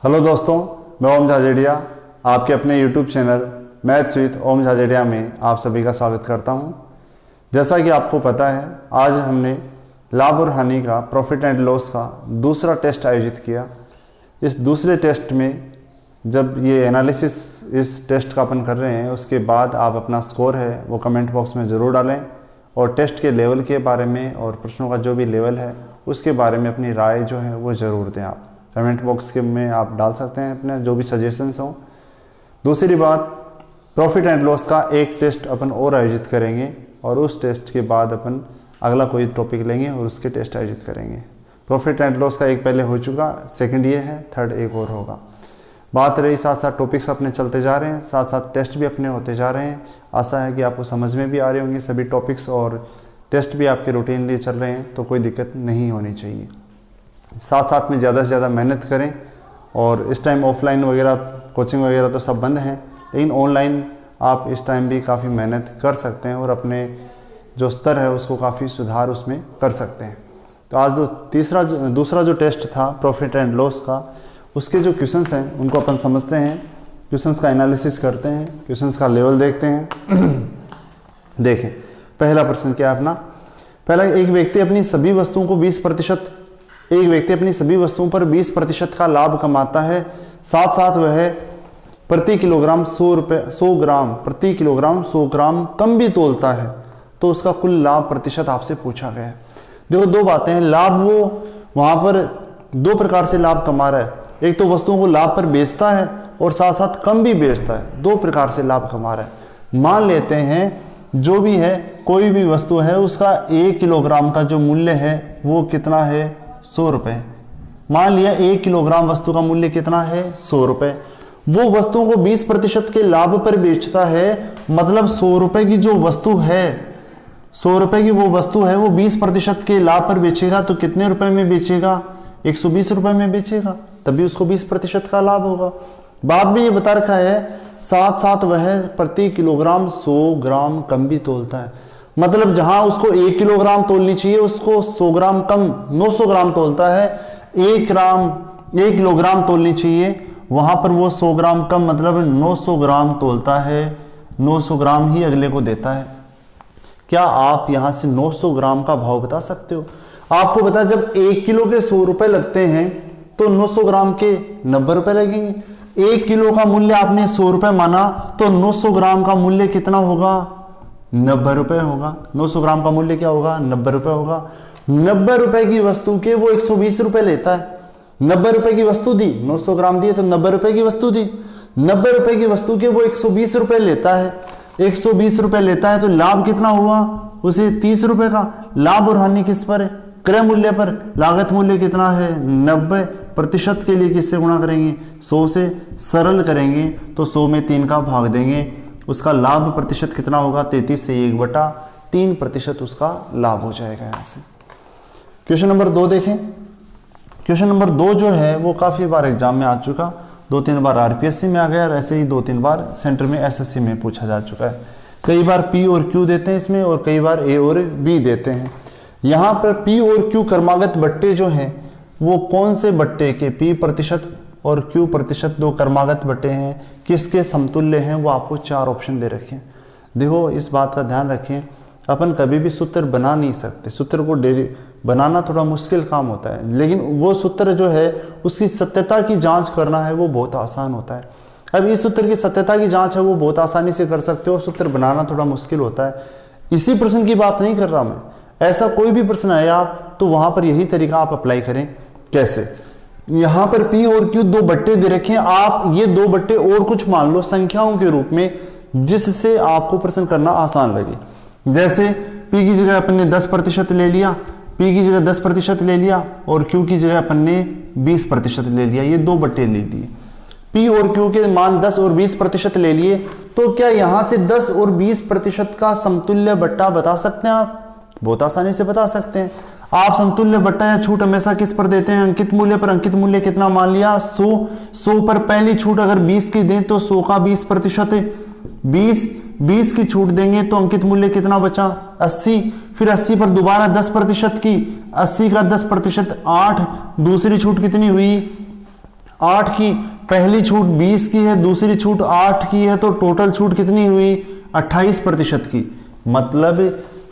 Hello दोस्तों, मैं ओम झाजेड़िया आपके अपने यूट्यूब चैनल मैथ्स विद ओम झाजेड़िया में आप सभी का स्वागत करता हूं। जैसा कि आपको पता है, आज हमने लाभ और हानि का, प्रॉफिट एंड लॉस का दूसरा टेस्ट आयोजित किया। इस दूसरे टेस्ट में जब ये एनालिसिस इस टेस्ट का अपन कर रहे हैं, उसके बाद आप अपना स्कोर है वो कमेंट बॉक्स में ज़रूर डालें और टेस्ट के लेवल के बारे में और प्रश्नों का जो भी लेवल है उसके बारे में अपनी राय जो है वो ज़रूर दें। आप कमेंट बॉक्स के में आप डाल सकते हैं अपने जो भी सजेशंस हों। दूसरी बात, प्रॉफिट एंड लॉस का एक टेस्ट अपन और आयोजित करेंगे और उस टेस्ट के बाद अपन अगला कोई टॉपिक लेंगे और उसके टेस्ट आयोजित करेंगे। प्रॉफिट एंड लॉस का एक पहले हो चुका, सेकंड ये है, थर्ड एक और होगा। बात रही साथ साथ टॉपिक्स अपने चलते जा रहे हैं, साथ साथ टेस्ट भी अपने होते जा रहे हैं। आशा है कि आपको समझ में भी आ रहे होंगे सभी टॉपिक्स और टेस्ट भी आपके रूटीनली चल रहे हैं, तो कोई दिक्कत नहीं होनी चाहिए। साथ साथ में ज़्यादा से ज़्यादा मेहनत करें। और इस टाइम ऑफलाइन वगैरह कोचिंग वगैरह तो सब बंद हैं, लेकिन ऑनलाइन आप इस टाइम भी काफ़ी मेहनत कर सकते हैं और अपने जो स्तर है उसको काफ़ी सुधार उसमें कर सकते हैं। तो आज जो दूसरा जो टेस्ट था प्रॉफिट एंड लॉस का, उसके जो क्वेश्चंस हैं उनको अपन समझते हैं, क्वेश्चंस का एनालिसिस करते हैं, क्वेश्चंस का लेवल देखते हैं। देखें, पहला प्रश्न क्या है अपना। पहला, एक व्यक्ति अपनी सभी वस्तुओं पर 20% का लाभ कमाता है, साथ साथ वह प्रति किलोग्राम 100 ग्राम कम भी तोलता है, तो उसका कुल लाभ प्रतिशत आपसे पूछा गया है। देखो, दो बातें हैं। लाभ वो वहां पर दो प्रकार से लाभ कमा रहा है। एक तो वस्तुओं को लाभ पर बेचता है और साथ साथ कम भी बेचता है, दो प्रकार से लाभ कमा रहा है। मान लेते हैं जो भी है, कोई भी वस्तु है, उसका 1 किलोग्राम का जो मूल्य है वो कितना है, 100 रुपये। मान लिया 1 किलोग्राम वस्तु का मूल्य कितना है, 100 रुपये। वो वस्तुओं को 20% के लाभ पर बेचता है, मतलब 100 रुपये की जो वस्तु है, 100 रुपये की वो वस्तु है, वो 20% के लाभ पर बेचेगा तो कितने रुपए में बेचेगा, 120 रुपये में बेचेगा, तभी उसको 20% का लाभ होगा। बाद में ये बता रखा है, साथ साथ वह प्रति किलोग्राम 100 ग्राम कम भी तोलता है, मतलब जहां उसको 1 किलोग्राम तोलनी चाहिए उसको 100 ग्राम कम 900 ग्राम तोलता है। 1 किलोग्राम तोलनी चाहिए, वहां पर वो 100 ग्राम कम मतलब 900 ग्राम तोलता है, 900 ग्राम ही अगले को देता है। क्या आप यहां से 900 ग्राम का भाव बता सकते हो? आपको बता, जब 1 किलो के 100 रुपए लगते हैं तो 900 ग्राम के 90 रुपए लगेंगे। 1 किलो का मूल्य आपने 100 रुपए माना तो 900 ग्राम का मूल्य कितना होगा, 90 रुपए होगा। 900 ग्राम का मूल्य क्या होगा, 90 रुपए होगा। 90 रुपए की वस्तु के वो 120 रुपए लेता है। 90 रुपए की वस्तु दी, 900 ग्राम दिए तो 90 रुपए की वस्तु दी। 90 रुपए की वस्तु के वो 120 रुपए लेता है। 120 रुपए लेता है तो लाभ कितना हुआ, उसे 30 रुपए का। लाभ और हानि किस पर है, क्रय मूल्य पर। लागत मूल्य कितना है, 90% के लिए किससे गुणा करेंगे, 100 से। सरल करेंगे तो 100 में 3 का भाग देंगे, उसका लाभ प्रतिशत कितना होगा, 33 से 1/3% उसका लाभ हो जाएगा। यहाँ से क्वेश्चन नंबर 2 देखें। क्वेश्चन नंबर 2 जो है वो काफ़ी बार एग्जाम में आ चुका, 2-3 बार आरपीएससी में आ गया और ऐसे ही 2-3 बार सेंटर में एसएससी में पूछा जा चुका है। कई बार पी और क्यू देते हैं इसमें और कई बार ए और बी देते हैं। यहाँ पर पी और क्यू क्रमागत बट्टे जो हैं वो कौन से बट्टे के, पी प्रतिशत और क्यू प्रतिशत, दो क्रमागत बट्टे हैं, किसके समतुल्य हैं, वो आपको 4 ऑप्शन दे रखे हैं। देखो, इस बात का ध्यान रखें, अपन कभी भी सूत्र बना नहीं सकते, सूत्र को बनाना थोड़ा मुश्किल काम होता है, लेकिन वो सूत्र जो है उसकी सत्यता की जांच करना है वो बहुत आसान होता है। अब इस सूत्र की सत्यता की जांच है वो बहुत आसानी से कर सकते हो, सूत्र बनाना थोड़ा मुश्किल होता है। इसी प्रश्न की बात नहीं कर रहा मैं, ऐसा कोई भी प्रश्न आया आप तो वहां पर यही तरीका आप अप्लाई करें। कैसे, यहां पर पी और क्यू 2 बट्टे दे रखे हैं, आप ये 2 बट्टे और कुछ मान लो संख्याओं के रूप में, जिससे आपको प्रश्न करना आसान लगे। जैसे पी की जगह अपन ने 10% ले लिया, पी की जगह 10% ले लिया और क्यू की जगह अपन ने 20% ले लिया, ये 2 बट्टे ले लिए। पी और क्यू के मान 10 और 20% ले लिए, तो क्या यहां से 10 और 20% का समतुल्य बट्टा बता सकते हैं आप? बहुत आसानी से बता सकते हैं। आप समतुल्य बट्टा या छूट हमेशा किस पर देते हैं, अंकित मूल्य पर। अंकित मूल्य कितना मान लिया, 100 पर पहली छूट अगर 20 की दें तो 100 का 20% है, 20 की छूट देंगे तो अंकित मूल्य कितना बचा, 80। फिर 80 पर दोबारा 10% की, 80 का 10% 8, दूसरी छूट कितनी हुई 8 की, पहली छूट 20 की है, दूसरी छूट 8 की है, तो टोटल छूट कितनी हुई 28% की। मतलब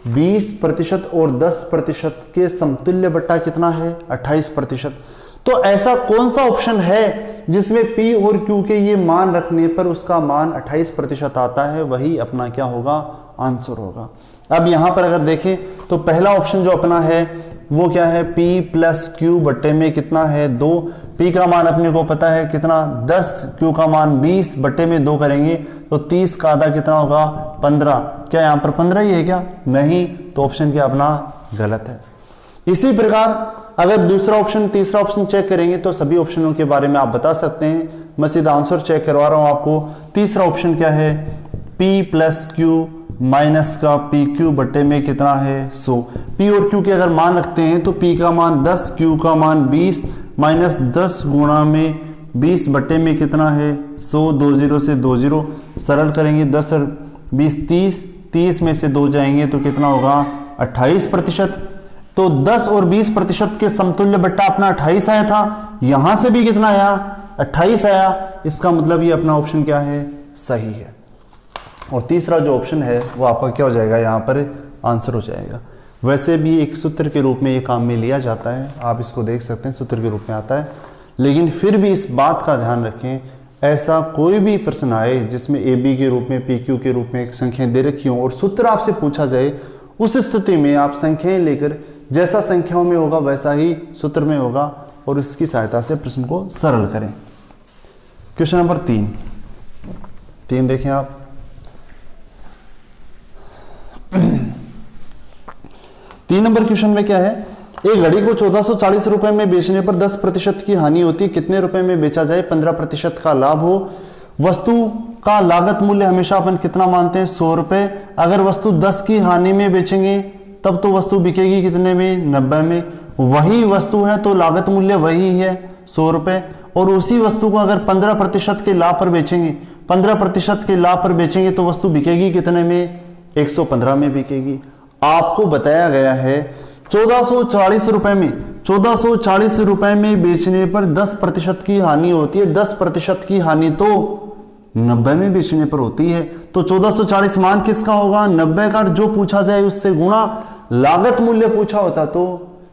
20% और 10% के समतुल्य बट्टा कितना है 28%। तो ऐसा कौन सा ऑप्शन है जिसमें P और Q के ये मान रखने पर उसका मान 28% आता है, वही अपना क्या होगा आंसर होगा। अब यहां पर अगर देखें तो पहला ऑप्शन जो अपना है वो क्या है, P प्लस Q बट्टे में कितना है 2। P का मान अपने को पता है कितना 10, Q का मान 20, बट्टे में 2 करेंगे तो 30 का आधा कितना होगा 15। क्या यहाँ पर 15 ही है क्या, नहीं, तो ऑप्शन क्या अपना गलत है। इसी प्रकार अगर दूसरा ऑप्शन तीसरा ऑप्शन चेक करेंगे तो सभी ऑप्शनों के बारे में आप बता सकते हैं। मैं सीधा आंसर चेक करवा रहा हूं आपको। तीसरा ऑप्शन क्या है, P प्लस Q माइनस का PQ बट्टे में कितना है 100। P और Q के अगर मान रखते हैं तो P का मान 10, Q का मान 20, माइनस 10 गुणा में 20 बट्टे में कितना है 100, 2 0 से 2 0, सरल करेंगे 10 और 20 30, 30 में से 2 जाएंगे तो कितना होगा 28%। तो 10 और 20% के समतुल्य बट्टा अपना 28 आया था, यहां से भी कितना आया 28 आया। इसका मतलब ये अपना ऑप्शन क्या है सही है। और तीसरा जो ऑप्शन है वो आपका क्या हो जाएगा, यहाँ पर आंसर हो जाएगा। वैसे भी एक सूत्र के रूप में ये काम में लिया जाता है, आप इसको देख सकते हैं सूत्र के रूप में आता है, लेकिन फिर भी इस बात का ध्यान रखें ऐसा कोई भी प्रश्न आए जिसमें ए बी के रूप में PQ के रूप में एक संख्याएं दे रखी हों और सूत्र आपसे पूछा जाए, उस स्थिति में आप संख्याएं लेकर जैसा संख्याओं में होगा वैसा ही सूत्र में होगा और इसकी सहायता से प्रश्न को सरल करें। क्वेश्चन नंबर 3 देखें आप। 3 नंबर क्वेश्चन में क्या है, एक घड़ी को 1440 रुपए में बेचने पर 10% की हानि होती है, कितने रुपए में बेचा जाए 15% का लाभ हो। वस्तु का लागत मूल्य हमेशा अपन कितना मानते हैं 100 रुपए। अगर वस्तु 10 की हानि में बेचेंगे तब तो वस्तु बिकेगी कितने में 90 में। वही वस्तु है तो लागत मूल्य वही है 100 रुपए, और उसी वस्तु को अगर 15% के लाभ पर बेचेंगे, 15% के लाभ पर बेचेंगे तो वस्तु बिकेगी कितने में 115 में बिकेगी। आपको बताया गया है 1440 रुपए में, 1440 रुपए में बेचने पर 10% की हानि होती है। 10% की हानि तो 90 में बेचने पर होती है, तो 1440 मान किसका होगा 90 का, जो पूछा जाए उससे गुणा। लागत मूल्य पूछा होता तो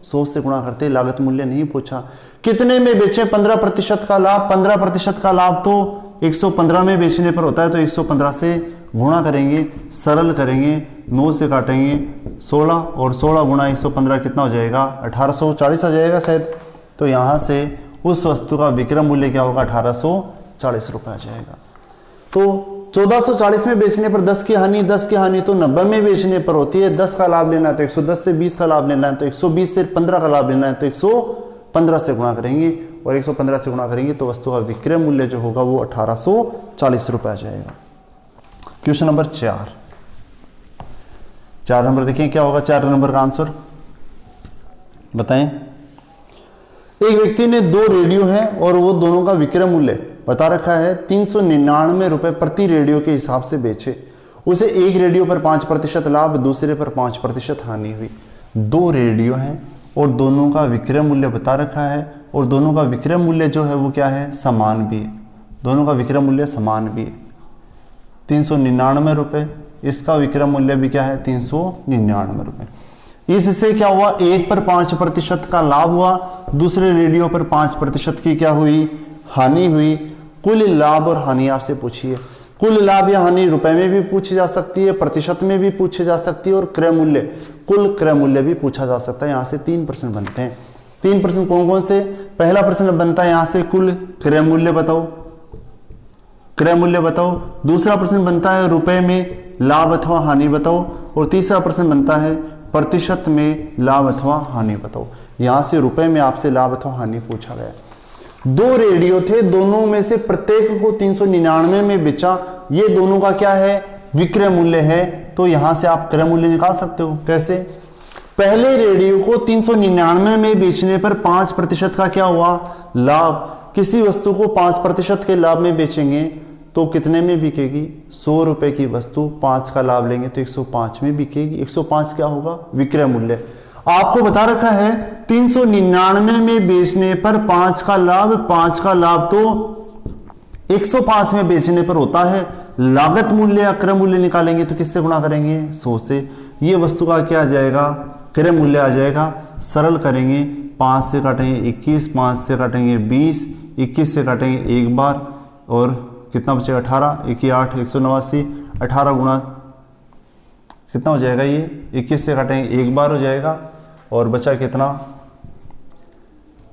100 से गुणा करते, लागत मूल्य नहीं पूछा। कितने में बेचे 15% का लाभ, 15% का लाभ तो 115 में बेचने पर होता है, तो 115 से गुणा करेंगे, सरल करेंगे, 9 से काटेंगे 16 और 16 गुणा 115 कितना हो जाएगा 1840 आ जाएगा शायद। तो यहाँ से उस वस्तु का विक्रय मूल्य क्या होगा 1840 रुपये आ जाएगा। तो 1440 में बेचने पर 10 की हानि, 10 की हानि तो 90 में बेचने पर होती है। 10 का लाभ लेना है तो 110 से 20 का लाभ लेना है, तो 120 से 15 का लाभ लेना है तो 115 से गुणा करेंगे और 115 से गुणा करेंगे तो वस्तु का विक्रय मूल्य जो होगा वो 1840 रुपये आ जाएगा। क्वेश्चन नंबर 4 नंबर देखें क्या होगा 4 नंबर का आंसर बताएं। एक व्यक्ति ने 2 रेडियो है और वो दोनों का विक्रय मूल्य बता रखा है 399 रुपए प्रति रेडियो के हिसाब से बेचे। उसे एक रेडियो पर 5% लाभ, दूसरे पर 5% हानि हुई। 2 रेडियो हैं और दोनों का विक्रय मूल्य बता रखा है और दोनों का विक्रय मूल्य जो है वो क्या है समान भी है। दोनों का विक्रय मूल्य समान भी है 399 रुपए, इसका विक्रय मूल्य भी क्या है 399 रुपए। इससे क्या हुआ, एक पर 5% का लाभ हुआ, दूसरे रेडियो पर 5% की क्या हुई हानि हुई। कुल लाभ और हानि आपसे पूछिए। कुल लाभ या हानि रुपए में भी पूछी जा सकती है, प्रतिशत में भी पूछी जा सकती है और क्रय मूल्य, कुल क्रय मूल्य भी पूछा जा सकता है। यहां से 3 प्रश्न बनते हैं। 3 प्रश्न कौन कौन से, पहला प्रश्न बनता है यहां से कुल क्रय मूल्य बताओ, क्रय मूल्य बताओ। दूसरा प्रश्न बनता है रुपए में लाभ अथवा हानि बताओ और तीसरा प्रश्न बनता है प्रतिशत में लाभ अथवा हानि बताओ। यहां से रुपए में आपसे लाभ अथवा हानि पूछा गया। 2 रेडियो थे, दोनों में से प्रत्येक को 399 में बेचा। ये दोनों का क्या है विक्रय मूल्य है, तो यहां से आप क्रय मूल्य निकाल सकते हो। कैसे, पहले रेडियो को 399 में बेचने पर 5% का क्या हुआ लाभ। किसी वस्तु को 5% के लाभ में बेचेंगे तो कितने में बिकेगी, 100 रुपए की वस्तु 5 का लाभ लेंगे तो 105 में बिकेगी। 105 क्या होगा विक्रय मूल्य। आपको बता रखा है 399 में बेचने पर 5 का लाभ, 5 का लाभ तो 105 में बेचने पर होता है। लागत मूल्य या क्रय मूल्य निकालेंगे तो किससे गुणा करेंगे? 100 से। ये वस्तु का क्या आ जाएगा? क्रय मूल्य आ जाएगा। सरल करेंगे, 5 से काटेंगे 21, 5 से काटेंगे 20, 21 से काटेंगे एक बार और कितना बचेगा? 18, 1 8, 189, 18 गुणा कितना हो जाएगा? ये 21 से काटेंगे एक बार हो जाएगा और बचा कितना?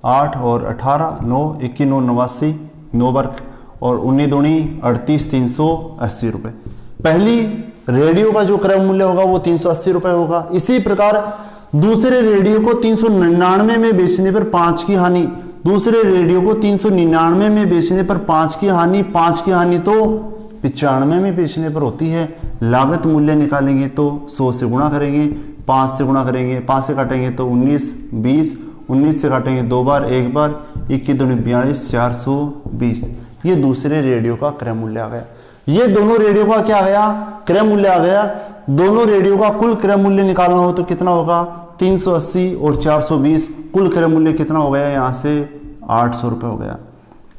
8 और 18, 9, 21, 9, 89, 9 बार और 19 दूनी 38, 380 रुपये। पहली रेडियो का जो क्रय मूल्य होगा वो 380 रुपये होगा। इसी प्रकार दूसरे रेडियो को 399 में बेचने पर 5 की हानि, दूसरे रेडियो को 399 में बेचने पर 5 की हानि, 5 की हानि तो 95 में बेचने पर होती है। लागत मूल्य निकालेंगे तो 100 से गुणा करेंगे, 5 से गुणा करेंगे, 5 से काटेंगे तो 19, 20, 19 से काटेंगे दो बार एक बार, 21 दूनी 42, 420। ये दूसरे रेडियो का क्रय मूल्य आ गया। ये दोनों रेडियो का क्या आ गया? क्रय मूल्य आ गया। दोनों रेडियो का कुल क्रय मूल्य निकालना हो तो कितना होगा? 380 और 420, कुल क्रय मूल्य कितना हो गया? यहाँ से 800 रुपये हो गया।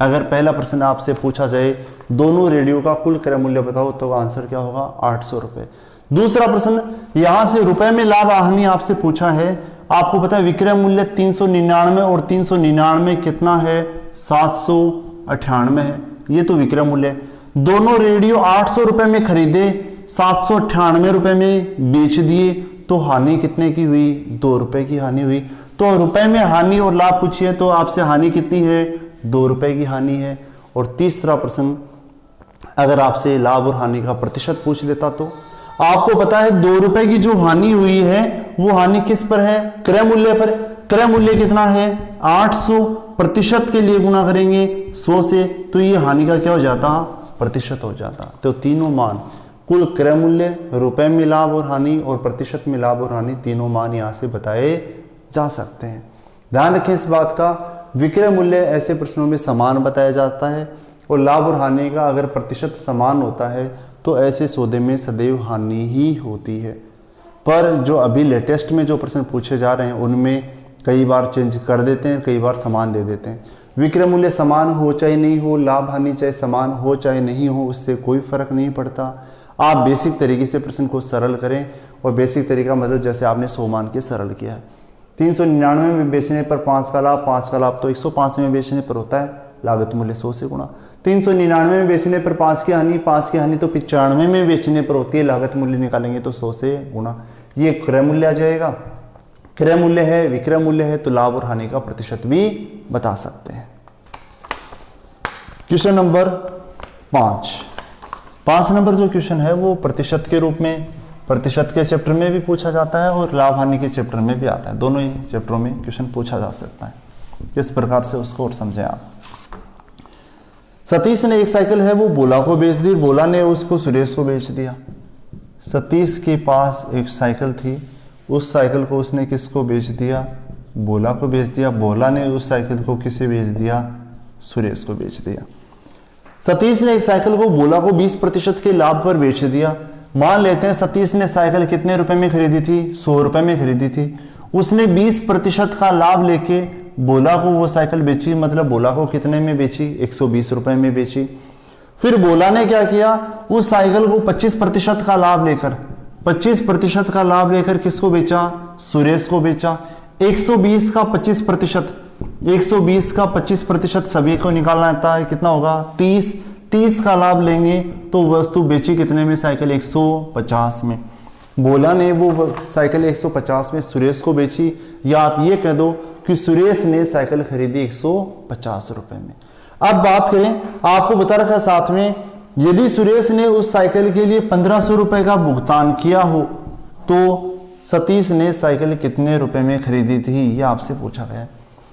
अगर पहला प्रश्न आपसे पूछा जाए दोनों रेडियो का कुल क्रय मूल्य बताओ तो आंसर क्या होगा? 800 रुपये। दूसरा प्रश्न, यहां से रुपए में लाभ हानि आपसे पूछा है। आपको पता है विक्रय मूल्य 399 और 399 कितना है? 798 है। ये तो विक्रय मूल्य है। दोनों रेडियो 800 रुपए में खरीदे, 798 रुपए में बेच दिए, तो हानि कितने की हुई? 2 रुपए की हानि हुई। तो रुपए में हानि और लाभ पूछिए तो आपसे हानि कितनी है? 2 रुपए की हानि है। और तीसरा प्रश्न, अगर आपसे लाभ और हानि का प्रतिशत पूछ लेता तो आपको पता है 2 रुपए की जो हानि हुई है वो हानि किस पर है? क्रय मूल्य पर। क्रय मूल्य कितना है? 800, प्रतिशत के लिए गुणा करेंगे 100 से, तो ये हानि का क्या हो जाता? प्रतिशत हो जाता। तो तीनों मान, कुल क्रय मूल्य, रुपए में लाभ और हानि और प्रतिशत में लाभ और हानि, तीनों मान यहां से बताए जा सकते हैं। ध्यान रखें इस बात का, विक्रय मूल्य ऐसे प्रश्नों में समान बताया जाता है और लाभ और हानि का अगर प्रतिशत समान होता है तो ऐसे सौदे में सदैव हानि ही होती है। पर जो अभी लेटेस्ट में जो प्रश्न पूछे जा रहे हैं उनमें कई बार चेंज कर देते हैं, कई बार समान दे देते हैं। विक्रय मूल्य समान हो चाहे नहीं हो, लाभ हानि चाहे समान हो चाहे नहीं हो, उससे कोई फर्क नहीं पड़ता। आप बेसिक तरीके से प्रश्न को सरल करें, और बेसिक तरीका मतलब जैसे आपने 100 मान के सरल किया है। 399 में बेचने पर 5 का लाभ, 5 का लाभ तो 105 में बेचने पर होता है, लागत मूल्य 100 से गुणा। 399 में बेचने पर 5 की हानि, 5 की हानि तो 95 में बेचने पर होती है, लागत मूल्य निकालेंगे तो 100 से गुणा। ये क्रय मूल्य आ जाएगा। क्रय मूल्य है, विक्रय मूल्य है, तो लाभ और हानि का प्रतिशत भी बता सकते हैं। क्वेश्चन नंबर 5 नंबर जो क्वेश्चन है वो प्रतिशत के रूप में, प्रतिशत के चैप्टर में भी पूछा जाता है और लाभ हानि के चैप्टर में भी आता है। दोनों ही चैप्टरों में क्वेश्चन पूछा जा सकता है। किस प्रकार से उसको और समझें आप। सतीश ने एक साइकिल है वो बोला को बेच दी, बोला ने उसको सुरेश को बेच दिया। सतीश के पास एक साइकिल थी, उस साइकिल को उसने किसको बेच दिया? बोला को बेच दिया। बोला ने उस साइकिल को किसे बेच दिया? सुरेश को बेच दिया। सतीश ने एक साइकिल को बोला को 20% के लाभ पर बेच दिया। मान लेते हैं सतीश ने साइकिल कितने रुपए में खरीदी थी? 100 रुपए में खरीदी थी। उसने 20% का लाभ लेके बोला को वो साइकिल बेची, मतलब बोला को कितने में बेची? 120 रुपए में बेची। फिर बोला ने क्या किया? उस साइकिल को 25% का लाभ लेकर, 25% का लाभ लेकर किसको बेचा? सुरेश को बेचा। 120 का 25%, 120 का 25% सभी को निकालना आता है, कितना होगा? 30 का लाभ लेंगे तो वस्तु बेची कितने में? साइकिल 150 में। बोला ने वो साइकिल 150 में सुरेश को बेची, या आप ये कह दो कि सुरेश ने साइकिल खरीदी 150 रुपए में। अब बात करें, आपको बता रखा साथ में, यदि सुरेश ने उस साइकिल के लिए 1500 रुपए का भुगतान किया हो तो सतीश ने साइकिल कितने रुपए में खरीदी थी, यह आपसे पूछा गया।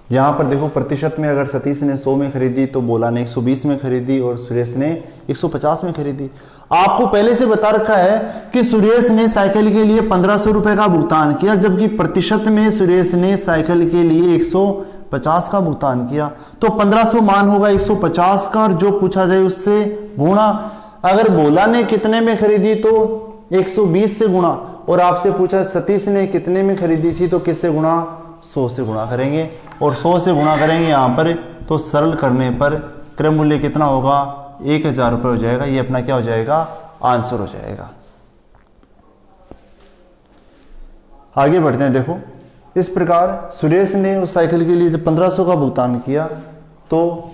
यहाँ पर देखो प्रतिशत में, अगर सतीश ने 100 में खरीदी तो बोला ने 120 में खरीदी और सुरेश ने 150 में खरीदी। आपको पहले से बता रखा है कि सुरेश ने साइकिल के लिए 1500 रुपए का भुगतान किया, जबकि प्रतिशत में सुरेश ने साइकिल के लिए 150 का भुगतान किया। तो 1500 मान होगा 150 का, और जो पूछा जाए उससे गुणा। अगर बोला ने कितने में खरीदी तो 120 से गुणा, और आपसे पूछा सतीश ने कितने में खरीदी थी, तो किससे गुणा, 100 से गुणा करेंगे और 100 से गुणा करेंगे यहाँ पर, तो सरल करने पर क्रय मूल्य कितना होगा, 1000 रुपये हो जाएगा। ये अपना क्या हो जाएगा, आंसर हो जाएगा। आगे बढ़ते हैं। देखो इस प्रकार सुरेश ने उस साइकिल के लिए जब 1500 का भुगतान किया तो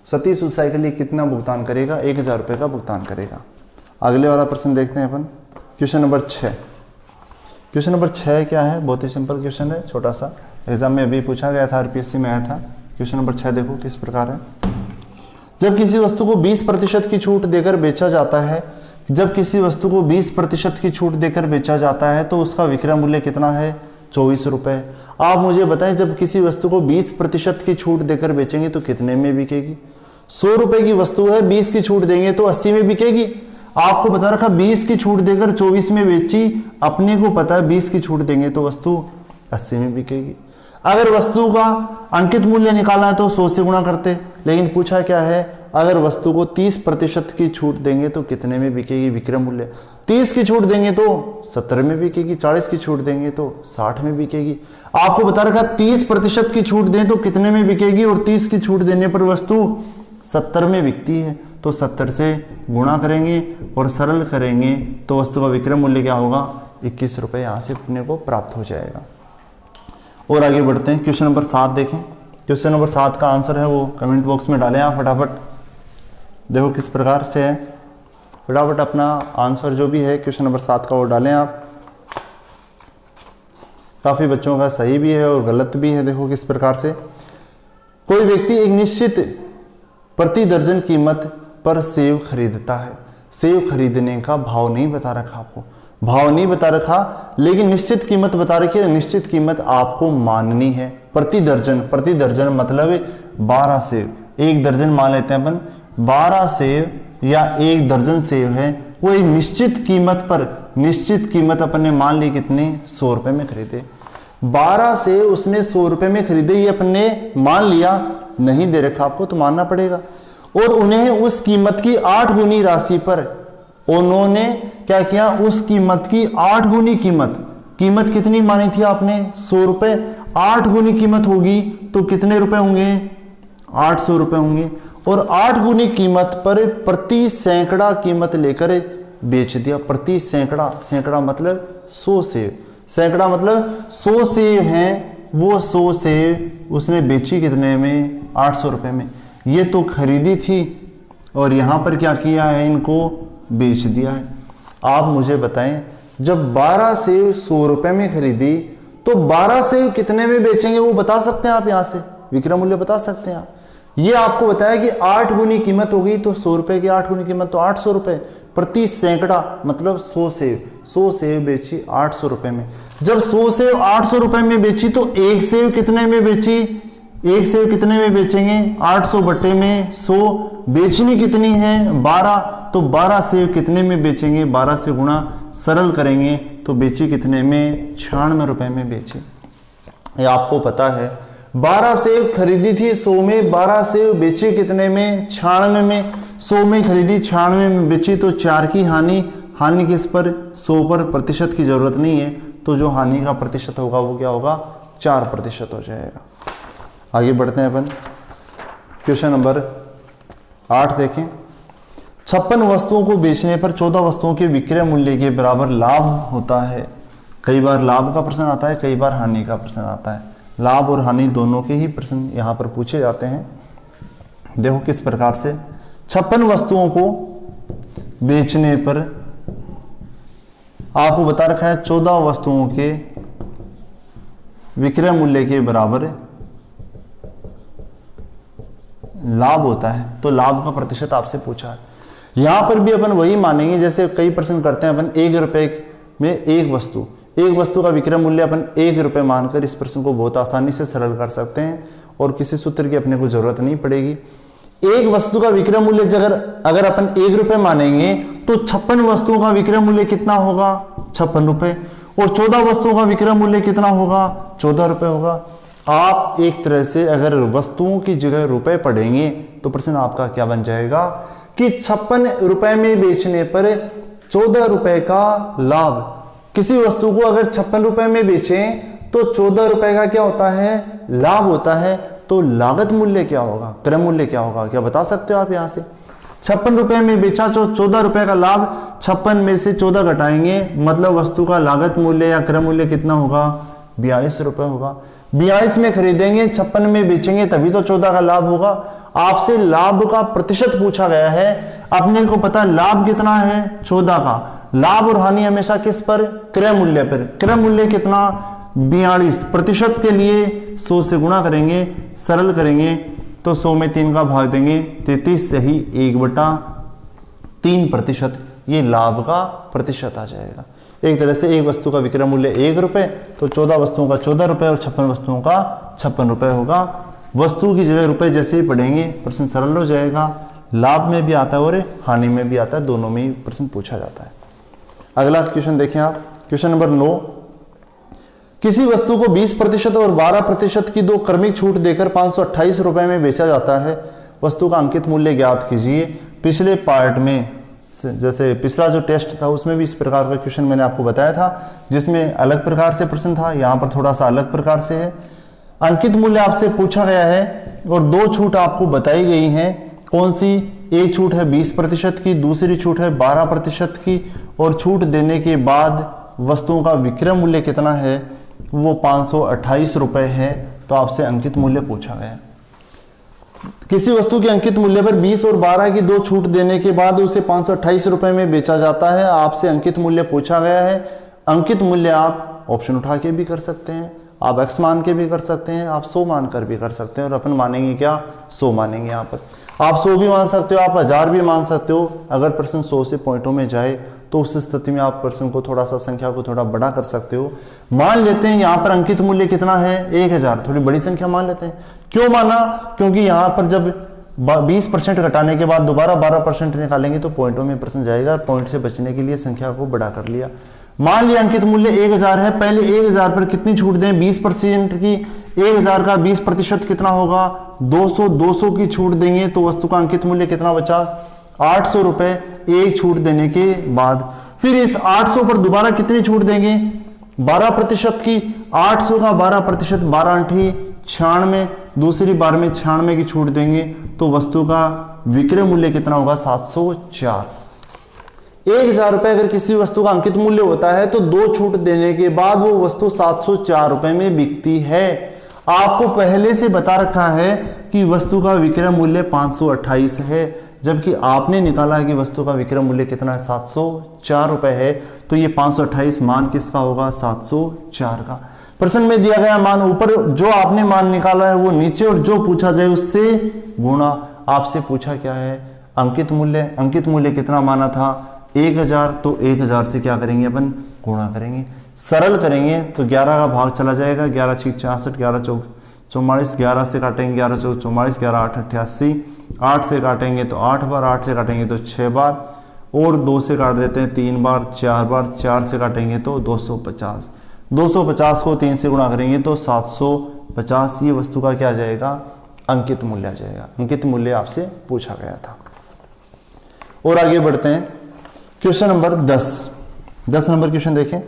सतीश उस साइकिल के लिए कितना भुगतान करेगा, 1000 रुपये का भुगतान करेगा। अगले वाला प्रश्न देखते हैं अपन, क्वेश्चन नंबर 6। क्वेश्चन नंबर 6 क्या है, बहुत ही सिंपल क्वेश्चन है, छोटा सा, एग्जाम में अभी पूछा गया था, आरपीएससी में आया था। क्वेश्चन नंबर 6 देखो किस प्रकार है। जब किसी वस्तु को 20% की छूट देकर बेचा जाता है, जब किसी वस्तु को 20% की छूट देकर बेचा जाता है तो उसका विक्रय मूल्य कितना है, 24 रुपये। आप मुझे बताएं जब किसी वस्तु को 20% की छूट देकर बेचेंगे तो कितने में बिकेगी। 100 रुपए की वस्तु है, 20 की छूट देंगे तो 80 में बिकेगी। आपको बता रखा 20 की छूट देकर 24 में बेची, अपने को पता है 20 की छूट देंगे तो वस्तु 80 में बिकेगी। अगर वस्तु का अंकित मूल्य निकालना है तो 100 से गुणा करते, लेकिन पूछा क्या है, अगर वस्तु को 30% की छूट देंगे तो कितने में बिकेगी विक्रय मूल्य। 30 की छूट देंगे तो 70 में बिकेगी, 40 की छूट देंगे तो 60 में बिकेगी। आपको बता रखा 30% की छूट दें तो कितने में बिकेगी, और 30 की छूट देने पर वस्तु 70 में बिकती है, तो 70 से गुणा करेंगे और सरल करेंगे तो वस्तु का विक्रय मूल्य क्या होगा, 21 रुपये यहाँ से अपने को प्राप्त हो जाएगा। और आगे बढ़ते हैं, क्वेश्चन नंबर 7 देखें। क्वेश्चन नंबर 7 का आंसर है वो कमेंट बॉक्स में डालें आप फटाफट। देखो किस प्रकार से है, फटाफट अपना आंसर जो भी है क्वेश्चन नंबर 7 का वो डालें आप। काफ़ी बच्चों का सही भी है और गलत भी है। देखो किस प्रकार से, कोई व्यक्ति एक निश्चित प्रति दर्जन कीमत पर सेब खरीदता है। सेब खरीदने का भाव नहीं बता रखा, आपको भाव नहीं बता रखा, लेकिन निश्चित कीमत बता रखी है। निश्चित कीमत आपको माननी है। प्रति दर्जन मतलब 12 सेब, एक दर्जन मान लेते हैं अपन, 12 सेब या एक दर्जन सेब है, वो एक निश्चित कीमत पर, निश्चित कीमत अपन ने मान ली कितने, 100 रुपये में खरीदे। 12 सेब उसने 100 रुपये में खरीदे, ये अपन ने मान लिया, नहीं दे रखा आपको तो मानना पड़ेगा। और उन्हें उस कीमत की 8 गुनी राशि पर, उन्होंने क्या किया, उस कीमत की 8 गुनी कीमत कितनी मानी थी आपने, 100 रुपये, 8 गुनी कीमत होगी तो कितने रुपए होंगे, 800 रुपये होंगे। और 8 गुनी कीमत पर प्रति सैकड़ा कीमत लेकर बेच दिया। प्रति सैकड़ा मतलब 100 सेब, सैकड़ा मतलब 100 सेब हैं, वो 100 सेब उसने बेची कितने में, 800 रुपये में। ये तो खरीदी थी और यहाँ पर क्या किया है, इनको बेच दिया है। आप मुझे बताएं जब 12 सेब 100 रुपये में खरीदी तो 12 सेब कितने में बेचेंगे वो बता सकते हैं आप, यहाँ से विक्रय मूल्य बता सकते हैं आप। ये आपको बताया कि 8 गुनी कीमत होगी तो 100 रुपये की 8 गुनी कीमत तो 800 रुपये, प्रति सैकड़ा मतलब 100 सेब बेची 800 रुपये में। जब 100 सेब 800 रुपये में बेची तो एक सेब कितने में बेची, एक सेब कितने में बेचेंगे, 800 बटे में 100, बेचनी कितनी है 12, तो 12 सेब कितने में बेचेंगे, 12 से गुणा सरल करेंगे तो बेची कितने में, 96 रुपये में बेची। ये आपको पता है 12 सेब खरीदी थी 100 में, 12 सेब बेचे कितने में, 96 में। 100 में खरीदी 96 में बेची तो 4 की हानि किस पर, 100 पर, प्रतिशत की जरूरत नहीं है, तो जो हानि का प्रतिशत होगा वो क्या होगा, 4% हो जाएगा। आगे बढ़ते हैं अपन, क्वेश्चन नंबर 8 देखें। 56 वस्तुओं को बेचने पर 14 वस्तुओं के विक्रय मूल्य के बराबर लाभ होता है। कई बार लाभ का प्रश्न आता है, कई बार हानि का प्रश्न आता है। लाभ और हानि दोनों के ही प्रश्न यहाँ पर पूछे जाते हैं। देखो किस प्रकार से, 56 वस्तुओं को बेचने पर आपको बता रखा है 14 वस्तुओं के विक्रय मूल्य के बराबर लाभ होता है, तो लाभ का प्रतिशत आपसे पूछा है। यहां पर भी अपन वही मानेंगे जैसे कई प्रश्न करते हैं अपन, 1 रुपए में एक वस्तु का विक्रय मूल्य अपन 1 रुपये मानकर इस प्रश्न को बहुत आसानी से सरल कर सकते हैं और किसी सूत्र की अपने को जरूरत नहीं पड़ेगी। एक वस्तु का विक्रय मूल्य अगर अपन 1 रुपये मानेंगे तो 56 वस्तुओं का विक्रय मूल्य कितना होगा, 56 रुपये, और 14 वस्तुओं का विक्रय मूल्य कितना होगा, 14 रुपये होगा। आप एक तरह से अगर वस्तुओं की जगह रुपए पढ़ेंगे तो प्रश्न आपका क्या बन जाएगा कि 56 रुपए में बेचने पर 14 रुपए का लाभ किसी वस्तु को अगर 56 रुपए में बेचें तो 14 रुपए का क्या होता है, लाभ होता है। तो लागत मूल्य क्या होगा, क्रय मूल्य क्या होगा, क्या बता सकते हो आप यहाँ से? 56 रुपए में बेचा तो 14 रुपए का लाभ, 56 में से 14 घटाएंगे, मतलब वस्तु का लागत मूल्य या क्रय मूल्य कितना होगा, 42 रुपए होगा। 42 में खरीदेंगे, 56 में बेचेंगे, तभी तो 14 का लाभ होगा। आपसे लाभ का प्रतिशत पूछा गया है, अपने को पता लाभ कितना है, 14 का। लाभ और हानि हमेशा किस पर, क्रय मूल्य पर। क्रय मूल्य कितना, 42। प्रतिशत के लिए 100 से गुणा करेंगे, सरल करेंगे तो 100 में 3 का भाग देंगे, 33 से ही 1/3%, ये लाभ का प्रतिशत आ जाएगा। एक तरह से एक वस्तु का विक्रय मूल्य 1 रुपए, तो 14 वस्तुओं का 14 रुपए और 56 वस्तुओं का 56 रुपए होगा। वस्तु की जगह रुपए जैसे ही पढ़ेंगे प्रश्न सरल हो जाएगा। लाभ में भी आता है और हानि में भी आता है, दोनों में ही प्रश्न पूछा जाता है। अगला क्वेश्चन देखें आप, क्वेश्चन नंबर 9। किसी वस्तु को 20% और 12% की 2 क्रमिक छूट देकर 528 रुपए में बेचा जाता है। वस्तु का अंकित मूल्य ज्ञात कीजिए। पिछले पार्ट में जैसे पिछला जो टेस्ट था उसमें भी इस प्रकार का क्वेश्चन मैंने आपको बताया था, जिसमें अलग प्रकार से प्रश्न था, यहाँ पर थोड़ा सा अलग प्रकार से है। अंकित मूल्य आपसे पूछा गया है और 2 छूट आपको बताई गई हैं। कौन सी? एक छूट है 20% की, दूसरी छूट है 12% की, और छूट देने के बाद वस्तुओं का विक्रय मूल्य कितना है, वो 528 रुपए है। तो आपसे अंकित मूल्य पूछा गया। किसी वस्तु के अंकित मूल्य पर 20 और 12 की 2 छूट देने के बाद उसे 528 रुपए में बेचा जाता है। आपसे अंकित मूल्य पूछा गया है। अंकित मूल्य आप ऑप्शन उठा के भी कर सकते हैं, आप x मान के भी कर सकते हैं, आप 100 मान कर भी कर सकते हैं, और अपन मानेंगे क्या, 100 मानेंगे। यहाँ पर आप 100 भी मान सकते हो, आप 1000 भी मान सकते हो। अगर प्रश्न 100 से पॉइंटों में जाए तो उस स्थिति में आप प्रश्न को थोड़ा सा, संख्या को थोड़ा बड़ा कर सकते हो। मान लेते हैं यहाँ पर अंकित मूल्य कितना है, 1000, थोड़ी बड़ी संख्या मान लेते हैं। क्यों माना? क्योंकि यहाँ पर जब 20% घटाने के बाद दोबारा 12% निकालेंगे तो पॉइंटों में प्रश्न जाएगा। पॉइंट से बचने के लिए संख्या को बड़ा कर लिया। मान लिया अंकित मूल्य 1000 है, पहले 1000 पर कितनी छूट दें, 20% की। 1000 का 20% कितना होगा, 200। 200 की छूट देंगे तो वस्तु का अंकित मूल्य कितना बचा, 800 रुपए, एक छूट देने के बाद। फिर इस 800 पर दोबारा कितनी छूट देंगे, 12% की। 800 का 12%, 12×8 96, दूसरी बार में 96 की छूट देंगे तो वस्तु का विक्रय मूल्य कितना होगा, 704। 1000 रुपए अगर किसी वस्तु का अंकित मूल्य होता है तो 2 छूट देने के बाद वो वस्तु 704 रुपए में बिकती है। आपको पहले से बता रखा है कि वस्तु का विक्रय मूल्य 528 है, जबकि आपने निकाला है कि वस्तु का विक्रय मूल्य कितना है, 704 रुपए है। तो ये 528 मान किसका होगा, 704 का। प्रश्न में दिया गया मान ऊपर, जो आपने मान निकाला है वो नीचे, और जो पूछा जाए उससे गुणा। आपसे पूछा क्या है, अंकित मूल्य। अंकित मूल्य कितना माना था, 1000, तो 1000 से क्या करेंगे अपन, गुणा करेंगे। सरल करेंगे तो 11 का भाग चला जाएगा, 11 × 6 = 66, 11 × 4 = 44, 11 से काटेंगे 11 × 4 = 44, 11 × 8 = 88, 8 से काटेंगे तो 8 बार, 8 से काटेंगे तो 6 बार, और 2 से काट देते हैं 3 बार, 4 बार, 4 से काटेंगे तो 250। 250 को 3 से गुणा करेंगे तो 750। ये वस्तु का क्या आ जाएगा, अंकित मूल्य आ जाएगा। अंकित मूल्य आपसे पूछा गया था। और आगे बढ़ते हैं, क्वेश्चन नंबर 10 नंबर क्वेश्चन देखें।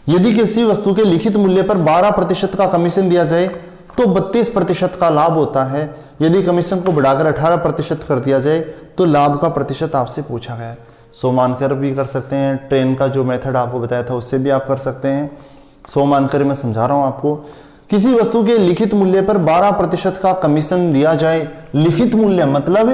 यदि किसी वस्तु के लिखित मूल्य पर 12% का कमीशन दिया जाए तो 32% का लाभ होता है। यदि कमीशन को बढ़ाकर 18% कर दिया जाए तो लाभ का प्रतिशत आपसे पूछा गया है। 100 मानकर भी कर सकते हैं, ट्रेन का जो मेथड आपको बताया था उससे भी आप कर सकते हैं। 100 मानकर मैं समझा रहा हूं आपको। किसी वस्तु के लिखित मूल्य पर 12% का कमीशन दिया जाए। लिखित मूल्य मतलब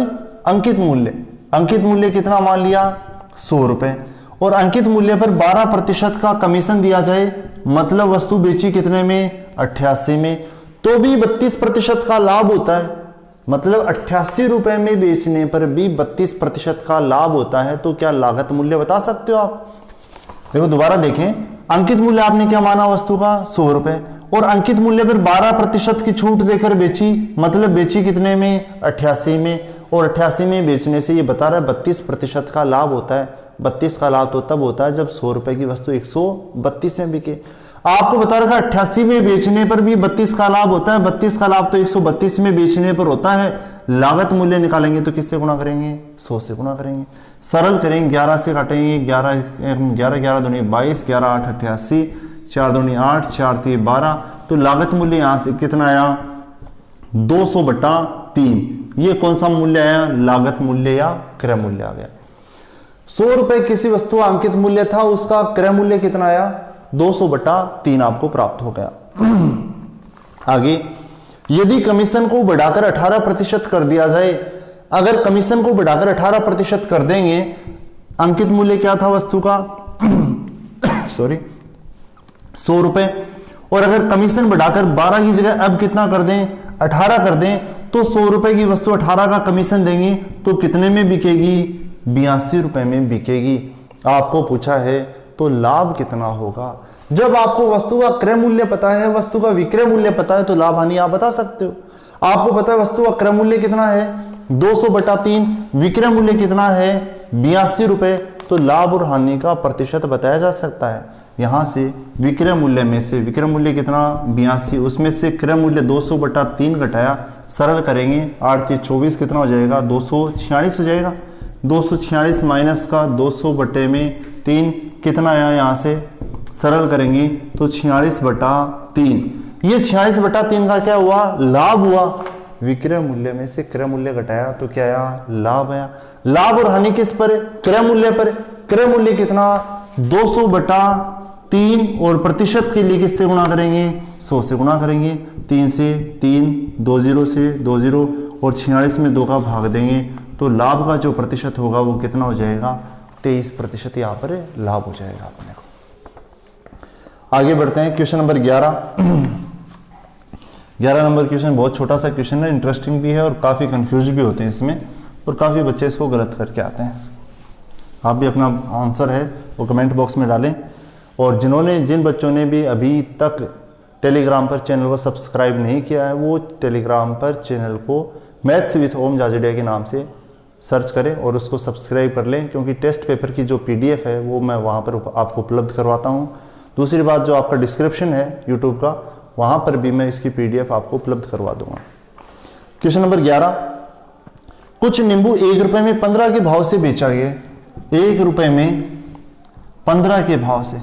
अंकित मूल्य। अंकित मूल्य कितना मान लिया, 100 रुपए, और अंकित मूल्य पर 12% का कमीशन दिया जाए, मतलब वस्तु बेची कितने में, 88 में, तो भी 32% का लाभ होता है। मतलब 88 रुपए में बेचने पर भी 32% का लाभ होता है। तो क्या लागत मूल्य बता सकते हो आप? देखो दोबारा देखें, अंकित मूल्य आपने क्या माना वस्तु का, 100 रुपए, और अंकित मूल्य पर 12% की छूट देकर बेची, मतलब बेची कितने में, 88 में, और 88 में बेचने से ये बता रहा है 32% का लाभ होता है। 32 का लाभ तो तब होता है जब 100 रुपए की वस्तु 132 में बिके। आपको बता रखा 88 में बेचने पर भी 32 का लाभ होता है। 32 का लाभ तो 132 में बेचने पर होता है, लागत मूल्य निकालेंगे तो किससे गुणा करेंगे, 100 से गुणा करेंगे। सरल करेंगे, 11 से काटेंगे, 11 11 दूनी 22, 11 8 88, 4 दूनी 8, 4 3 12। तो लागत मूल्य यहां से कितना आया, 200/3। ये कौन सा मूल्य आया, लागत मूल्य या क्रय मूल्य आ गया। 100 रुपए किसी वस्तु का अंकित मूल्य था, उसका क्रय मूल्य कितना आया, 200/3 आपको प्राप्त हो गया। आगे, यदि कमीशन को बढ़ाकर 18% कर दिया जाए, अगर कमीशन को बढ़ाकर 18% कर देंगे, अंकित मूल्य क्या था वस्तु का सॉरी 100 रुपए, और अगर कमीशन बढ़ाकर 12 की जगह अब कितना कर दें, 18 कर दें, तो 100 रुपए की वस्तु 18 का कमीशन देंगे तो कितने में बिकेगी, 82 रुपए में बिकेगी। आपको पूछा है तो लाभ कितना होगा। जब आपको वस्तु का क्रय मूल्य पता है, वस्तु का विक्रय मूल्य पता है, तो लाभ हानि आप बता सकते हो। आपको पता है वस्तु का क्रय मूल्य कितना है, 200/3, विक्रय मूल्य कितना है, 82 रुपए, तो लाभ और हानि का प्रतिशत बताया जा सकता है। यहां से विक्रय मूल्य में से, विक्रय मूल्य कितना 82, उसमें से क्रय मूल्य 200/3 घटाया, सरल करेंगे 8 3 24 कितना हो जाएगा, 246 हो जाएगा। 246 माइनस का 200/3 कितना आया, यहाँ से सरल करेंगे तो 46/3। ये 46/3 का क्या हुआ, लाभ हुआ। विक्रय मूल्य में से क्रय मूल्य घटाया तो क्या आया, लाभ आया। लाभ और हानि किस पर है, क्रय मूल्य पर। क्रय मूल्य कितना 200/3, और प्रतिशत के लिए किससे गुणा करेंगे, 100 से गुणा करेंगे। 3 से 3, 20 से 20, और 46 में 2 का भाग देंगे तो लाभ का जो प्रतिशत होगा वो कितना हो जाएगा, 23% यहाँ पर लाभ हो जाएगा अपने को। आगे बढ़ते हैं, क्वेश्चन नंबर 11 नंबर क्वेश्चन बहुत छोटा सा क्वेश्चन है, इंटरेस्टिंग भी है और काफ़ी कंफ्यूज भी होते हैं इसमें, और काफ़ी बच्चे इसको गलत करके आते हैं। आप भी अपना आंसर है वो कमेंट बॉक्स में डालें, और जिन बच्चों ने भी अभी तक टेलीग्राम पर चैनल को सब्सक्राइब नहीं किया है, वो टेलीग्राम पर चैनल को मैथ्स विथ ओम जाजड़िया के नाम से सर्च करें और उसको सब्सक्राइब कर लें, क्योंकि टेस्ट पेपर की जो PDF है वो मैं वहाँ पर आपको उपलब्ध करवाता हूँ। दूसरी बात, जो आपका डिस्क्रिप्शन है यूट्यूब का, वहाँ पर भी मैं इसकी PDF आपको उपलब्ध करवा दूंगा। क्वेश्चन नंबर 11, कुछ नींबू 1 रुपए में 15 के भाव से बेचा गया। 1 रुपए में 15 के भाव से,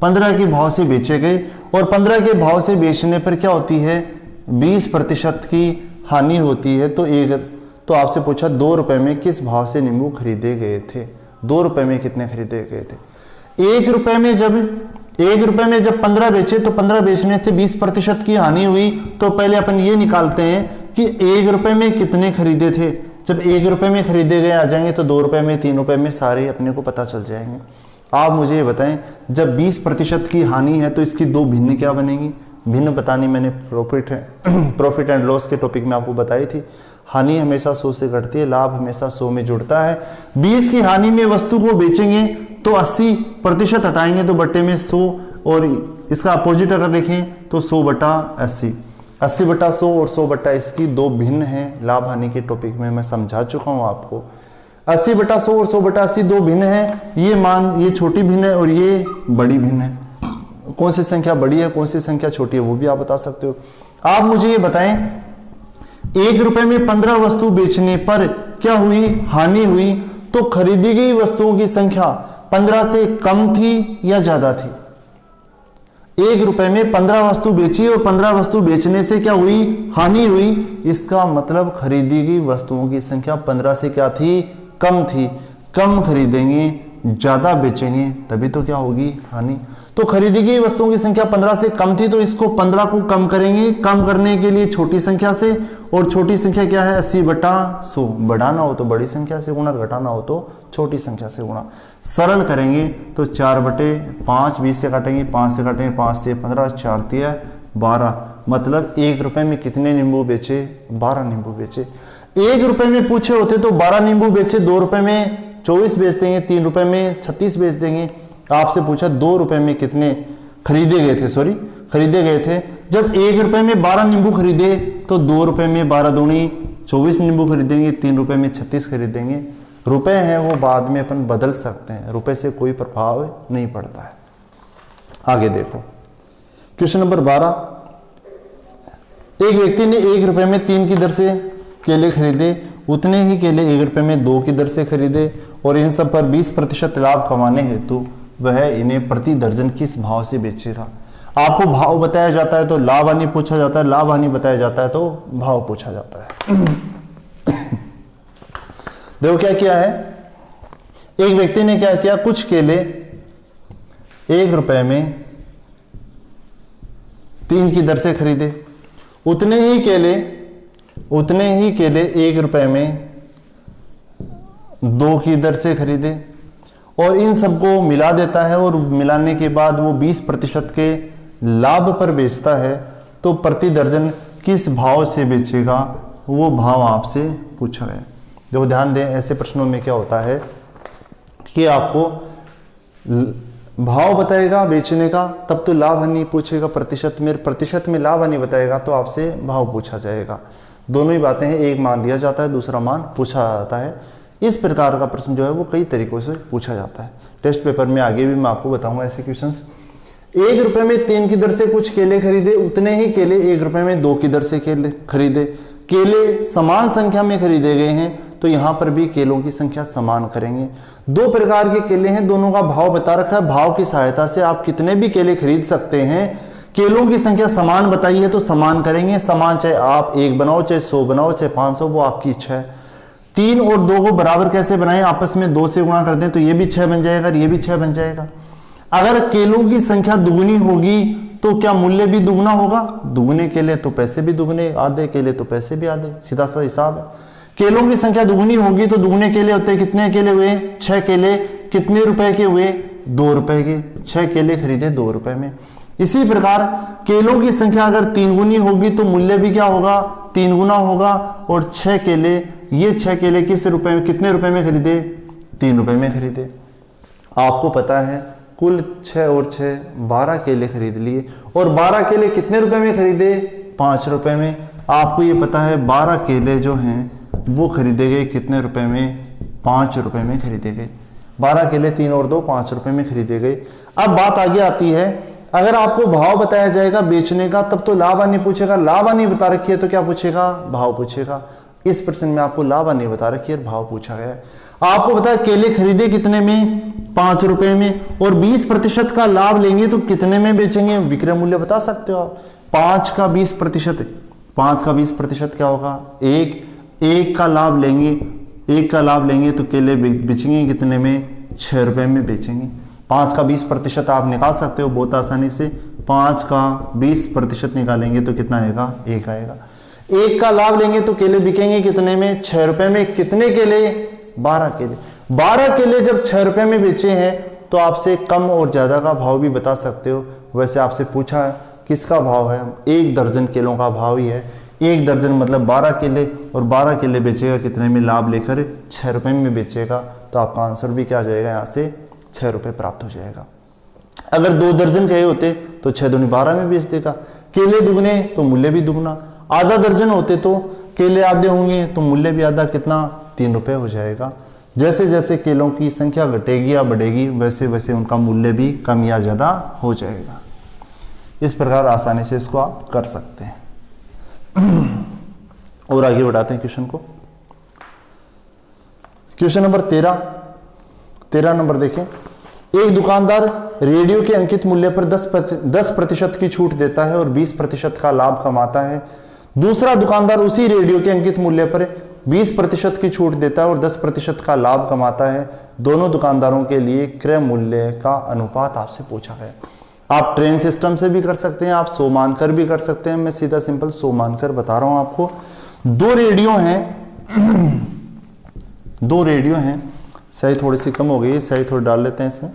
15 के भाव से बेचे गए, और 15 के भाव से बेचने पर क्या होती है, 20% की हानि होती है। तो आपसे पूछा 2 रुपए में किस भाव से नींबू खरीदे गए थे। 2 रुपए में कितने खरीदे गए थे। 1 रुपए में जब 15 बेचे तो 15 बेचने से 20% की हानि हुई। तो पहले अपन ये निकालते हैं कि 1 रुपए में कितने खरीदे थे। जब 1 रुपए में खरीदे गए आ जाएंगे तो 2 रुपए में, 3 रुपए में सारे अपने को पता चल जाएंगे। आप मुझे ये बताएं, जब 20% की हानि है तो इसकी 2 भिन्न क्या बनेगी। भिन्न बतानी मैंने प्रॉफिट एंड लॉस के टॉपिक में आपको बताई थी। हानि हमेशा 100 से घटती है, लाभ हमेशा 100 में जुड़ता है। 20 की हानि में वस्तु को बेचेंगे तो 80% हटाएंगे तो बट्टे में 100, और इसका अपोजिट अगर लिखें तो 100/80। 80/100 और 100/, इसकी 2 भिन्न हैं। लाभ हानि के टॉपिक में मैं समझा चुका हूं आपको। 80/100 और 100/80 2 भिन्न हैं। ये छोटी भिन्न है और ये बड़ी भिन्न है। कौन सी संख्या बड़ी है, कौन सी संख्या छोटी है, वो भी आप बता सकते हो। आप मुझे ये बताएं, 1 रुपए में 15 वस्तु बेचने पर क्या हुई, हानि हुई। तो खरीदी गई वस्तुओं की संख्या 15 से कम थी या ज्यादा थी। 1 रुपए में 15 वस्तु बेची और 15 वस्तु बेचने से क्या हुई, हानि हुई। इसका मतलब खरीदी गई वस्तुओं की संख्या 15 से क्या थी, कम थी। कम खरीदेंगे, ज्यादा बेचेंगे, तभी तो क्या होगी, हानि। तो खरीदी गई वस्तुओं की संख्या 15 से कम थी, तो इसको 15 को कम करेंगे। कम करने के लिए छोटी संख्या से, और छोटी संख्या क्या है, 80/100। बढ़ाना हो तो बड़ी संख्या से गुणा, घटाना हो तो छोटी संख्या से गुणा। सरल करेंगे तो 4/5, 20 से काटेंगे, 5 से काटेंगे, 5 से 15, 4 से 12। मतलब 1 रुपए में कितने नींबू बेचे, 12 नींबू बेचे। 1 रुपए में पूछे होते तो 12 नींबू बेचे, 2 रुपए में 24 बेच देंगे, 3 रुपए में 36 बेच देंगे। आपसे पूछा 2 रुपए में कितने खरीदे गए थे। जब 1 रुपए में 12 नींबू खरीदे तो 2 रुपए में 12 दूनी 24 नींबू खरीदेंगे, 3 रुपए में 36 खरीदेंगे। रुपए हैं वो बाद में अपन बदल सकते हैं, रुपए से कोई प्रभाव नहीं पड़ता है। आगे देखो, क्वेश्चन नंबर 12, एक व्यक्ति ने 1 रुपए में 3 की दर से केले खरीदे, उतने ही केले 1 रुपये में 2 की दर से खरीदे और इन सब पर 20% लाभ कमाने हेतु वह इन्हें प्रति दर्जन किस भाव से बेचेगा। आपको भाव बताया जाता है तो लाभ हानि पूछा जाता है, लाभ हानि बताया जाता है तो भाव पूछा जाता है। देखो क्या किया है, एक व्यक्ति ने क्या किया, कुछ केले 1 रुपए में 3 की दर से खरीदे, उतने ही केले 1 रुपए में 2 की दर से खरीदे और इन सबको मिला देता है और मिलाने के बाद वो 20% के लाभ पर बेचता है, तो प्रति दर्जन किस भाव से बेचेगा, वो भाव आपसे पूछा गया। देखो ध्यान दें, ऐसे प्रश्नों में क्या होता है कि आपको भाव बताएगा बेचने का, तब तो लाभ हानि पूछेगा, प्रतिशत में लाभ हानि बताएगा तो आपसे भाव पूछा जाएगा। दोनों ही बातें हैं, एक मान दिया जाता है, दूसरा मान पूछा जाता है। इस प्रकार का प्रश्न जो है वो कई तरीकों से पूछा जाता है। टेस्ट पेपर में आगे भी मैं आपको बताऊंगा ऐसे क्वेश्चंस। 1 रुपए में 3 की दर से कुछ केले खरीदे, उतने ही केले 1 रुपए में 2 की दर से केले खरीदे। केले समान संख्या में खरीदे गए हैं तो यहां पर भी केलों की संख्या समान करेंगे। 2 प्रकार के केले हैं, दोनों का भाव बता रखा है। भाव की सहायता से आप कितने भी केले खरीद सकते हैं। केलों की संख्या समान बताई है तो समान करेंगे। समान चाहे आप 1 बनाओ, चाहे 100 बनाओ, चाहे 500, वो आपकी इच्छा है। 3 और 2 को बराबर कैसे बनाएं, आपस में 2 से गुणा कर दें तो ये भी 6 बन जाएगा, ये भी 6 बन जाएगा। अगर केलों की संख्या दुगनी होगी तो क्या मूल्य भी दुगना होगा। दुगने केले तो पैसे भी दुगने, आधे केले तो पैसे भी आधे, सीधा सा हिसाब है। केलों की संख्या दुगनी होगी तो दुगने केले होते, कितने केले हुए, 6 केले, कितने रुपए के हुए, 2 रुपए के। 6 केले खरीदे 2 रुपए में। इसी प्रकार केलों की संख्या अगर 3 गुनी होगी तो मूल्य भी क्या होगा, 3 गुना होगा। और 6 केले, ये 6 केले किस रुपए में, कितने रुपए में खरीदे, 3 रुपए में खरीदे। आपको पता है कुल 6 और 6 12 केले खरीद लिए और 12 केले कितने रुपए में खरीदे, 5 रुपए में। आपको ये पता है 12 केले जो हैं वो खरीदे गए कितने रुपए में, 5 रुपए में खरीदे गए। 12 केले 3 और 2 5 रुपए में खरीदे गए। अब बात आगे आती है, अगर आपको भाव बताया जाएगा बेचने का तब तो लाभ हानि पूछेगा। लाभ हानि बता रखी है तो क्या पूछेगा, भाव पूछेगा। इस प्रश्न में आपको लाभ हानि बता रखी है, भाव पूछा गया है। आपको पता है केले खरीदे कितने में, 5 रुपए में, और 20% का लाभ लेंगे तो कितने में बेचेंगे, विक्रय मूल्य बता सकते हो आप। 5 का 20%, 5 का 20% क्या होगा, 1 का लाभ लेंगे, 1 का लाभ लेंगे तो केले बेचेंगे कितने में, 6 रुपए में बेचेंगे। 5 का 20% आप निकाल सकते हो बहुत आसानी से। 5 का 20% निकालेंगे तो कितना आएगा, 1 आएगा। 1 का लाभ लेंगे तो केले बिकेंगे कितने में, 6 रुपए में। कितने केले, 12 केले। 12 केले जब 6 रुपए में बेचे हैं तो आपसे कम और ज्यादा का भाव भी बता सकते हो। वैसे आपसे पूछा है किसका भाव है, 1 दर्जन केलों का भाव ही है। 1 दर्जन मतलब 12 केले, और 12 केले बेचेगा कितने में, लाभ लेकर 6 रुपए में बेचेगा, तो आपका आंसर भी क्या आ जाएगा, यहाँ से 6 रुपए प्राप्त हो जाएगा। अगर 2 दर्जन कहे होते तो 6 दूनी 12 में बेच देगा। केले दुगने तो मूल्य भी दुगना। आधा दर्जन होते तो केले आधे होंगे तो मूल्य भी आधा, कितना, 3 रुपए हो जाएगा। जैसे जैसे केलों की संख्या घटेगी या बढ़ेगी वैसे वैसे उनका मूल्य भी कम या ज्यादा हो जाएगा। इस प्रकार आसानी से इसको आप कर सकते हैं। और आगे बढ़ाते हैं क्वेश्चन को। क्वेश्चन नंबर 13 नंबर देखें। एक दुकानदार रेडियो के अंकित मूल्य पर 10% की छूट देता है और 20% का लाभ कमाता है। दूसरा दुकानदार उसी रेडियो के अंकित मूल्य पर 20% की छूट देता है और 10% का लाभ कमाता है। दोनों दुकानदारों के लिए क्रय मूल्य का अनुपात आपसे पूछा गया। आप ट्रेन सिस्टम से भी कर सकते हैं, आप 100 मानकर भी कर सकते हैं। मैं सीधा सिंपल 100 मानकर बता रहा हूं आपको। 2 रेडियो हैं, सही थोड़ी सी कम हो गई है, सही थोड़ी डाल लेते हैं इसमें।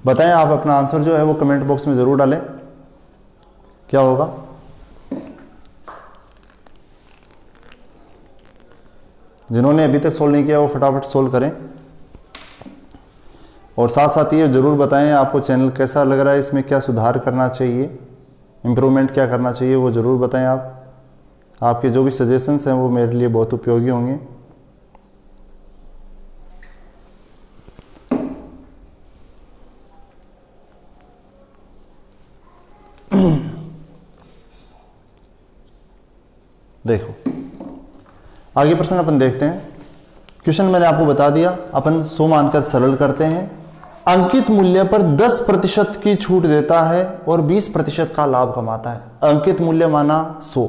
बताएं आप अपना आंसर जो है वो कमेंट बॉक्स में जरूर डालें, क्या होगा। जिन्होंने अभी तक सोल्व नहीं किया वो फटाफट सोल्व करें, और साथ साथ ये जरूर बताएं आपको चैनल कैसा लग रहा है, इसमें क्या सुधार करना चाहिए, इम्प्रूवमेंट क्या करना चाहिए, वो ज़रूर बताएं आप। आपके जो भी सजेशंस हैं वो मेरे लिए बहुत उपयोगी होंगे। देखो आगे प्रश्न अपन देखते हैं। क्वेश्चन मैंने आपको बता दिया, अपन 100 मानकर सरल करते हैं। अंकित मूल्य पर 10% की छूट देता है और 20% का लाभ कमाता है। अंकित मूल्य माना 100,